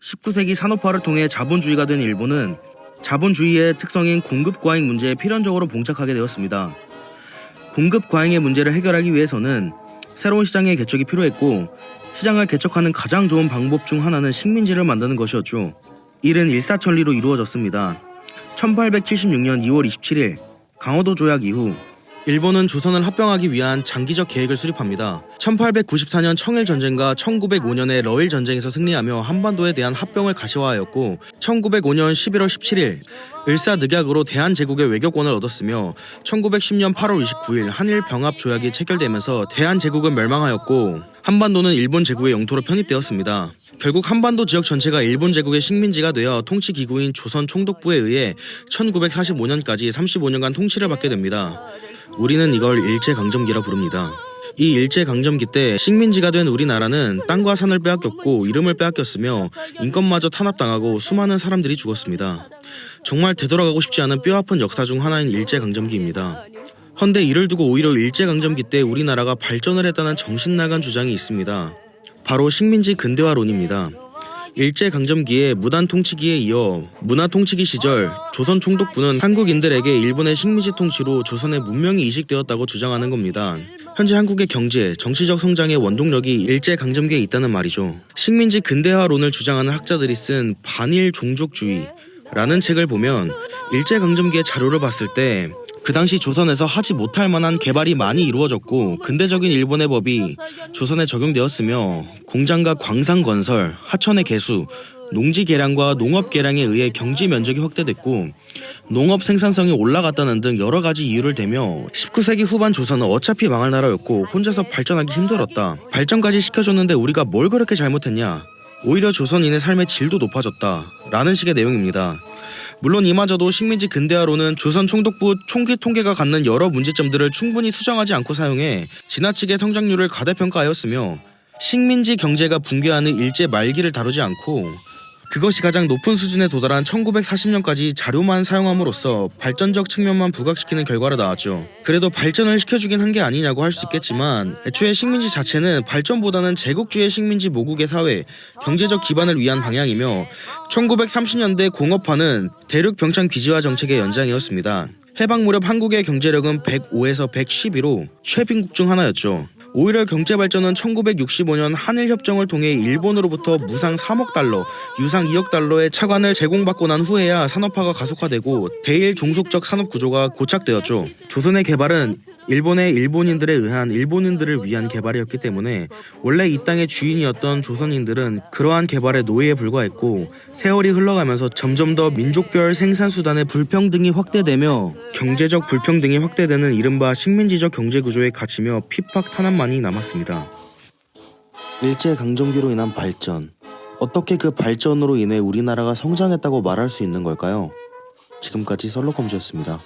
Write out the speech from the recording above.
19세기 산업화를 통해 자본주의가 된 일본은 자본주의의 특성인 공급과잉 문제에 필연적으로 봉착하게 되었습니다. 공급과잉의 문제를 해결하기 위해서는 새로운 시장의 개척이 필요했고, 시장을 개척하는 가장 좋은 방법 중 하나는 식민지를 만드는 것이었죠. 일은 일사천리로 이루어졌습니다. 1876년 2월 27일 강화도 조약 이후 일본은 조선을 합병하기 위한 장기적 계획을 수립합니다. 1894년 청일전쟁과 1905년의 러일전쟁에서 승리하며 한반도에 대한 합병을 가시화하였고, 1905년 11월 17일 을사늑약으로 대한제국의 외교권을 얻었으며, 1910년 8월 29일 한일병합조약이 체결되면서 대한제국은 멸망하였고 한반도는 일본 제국의 영토로 편입되었습니다. 결국 한반도 지역 전체가 일본 제국의 식민지가 되어 통치기구인 조선 총독부에 의해 1945년까지 35년간 통치를 받게 됩니다. 우리는 이걸 일제강점기라 부릅니다. 이 일제강점기 때 식민지가 된 우리나라는 땅과 산을 빼앗겼고 이름을 빼앗겼으며 인권마저 탄압당하고 수많은 사람들이 죽었습니다. 정말 되돌아가고 싶지 않은 뼈아픈 역사 중 하나인 일제강점기입니다. 헌데 이를 두고 오히려 일제강점기 때 우리나라가 발전을 했다는 정신나간 주장이 있습니다. 바로 식민지 근대화론입니다. 일제강점기에 무단통치기에 이어 문화통치기 시절 조선 총독부는 한국인들에게 일본의 식민지 통치로 조선의 문명이 이식되었다고 주장하는 겁니다. 현재 한국의 경제, 정치적 성장의 원동력이 일제강점기에 있다는 말이죠. 식민지 근대화론을 주장하는 학자들이 쓴 반일 종족주의라는 책을 보면 일제강점기의 자료를 봤을 때 그 당시 조선에서 하지 못할 만한 개발이 많이 이루어졌고, 근대적인 일본의 법이 조선에 적용되었으며 공장과 광산 건설, 하천의 개수, 농지 개량과 농업 개량에 의해 경지 면적이 확대됐고 농업 생산성이 올라갔다는 등 여러 가지 이유를 대며 19세기 후반 조선은 어차피 망할 나라였고 혼자서 발전하기 힘들었다. 발전까지 시켜줬는데 우리가 뭘 그렇게 잘못했냐. 오히려 조선인의 삶의 질도 높아졌다. 라는 식의 내용입니다. 물론 이마저도 식민지 근대화론은 조선 총독부 총기 통계가 갖는 여러 문제점들을 충분히 수정하지 않고 사용해 지나치게 성장률을 과대평가하였으며, 식민지 경제가 붕괴하는 일제 말기를 다루지 않고 그것이 가장 높은 수준에 도달한 1940년까지 자료만 사용함으로써 발전적 측면만 부각시키는 결과로 나왔죠. 그래도 발전을 시켜주긴 한 게 아니냐고 할 수 있겠지만, 애초에 식민지 자체는 발전보다는 제국주의 식민지 모국의 사회, 경제적 기반을 위한 방향이며 1930년대 공업화는 대륙병창 귀지화 정책의 연장이었습니다. 해방 무렵 한국의 경제력은 105에서 112로 최빈국 중 하나였죠. 오히려 경제발전은 1965년 한일협정을 통해 일본으로부터 무상 3억 달러, 유상 2억 달러의 차관을 제공받고 난 후에야 산업화가 가속화되고 대일 종속적 산업 구조가 고착되었죠. 조선의 개발은 일본의 일본인들에 의한 일본인들을 위한 개발이었기 때문에 원래 이 땅의 주인이었던 조선인들은 그러한 개발의 노예에 불과했고, 세월이 흘러가면서 점점 더 민족별 생산수단의 불평등이 확대되며 경제적 불평등이 확대되는 이른바 식민지적 경제구조에 갇히며 핍박 탄압만이 남았습니다. 일제강점기로 인한 발전, 어떻게 그 발전으로 인해 우리나라가 성장했다고 말할 수 있는 걸까요? 지금까지 썰로컴즈였습니다.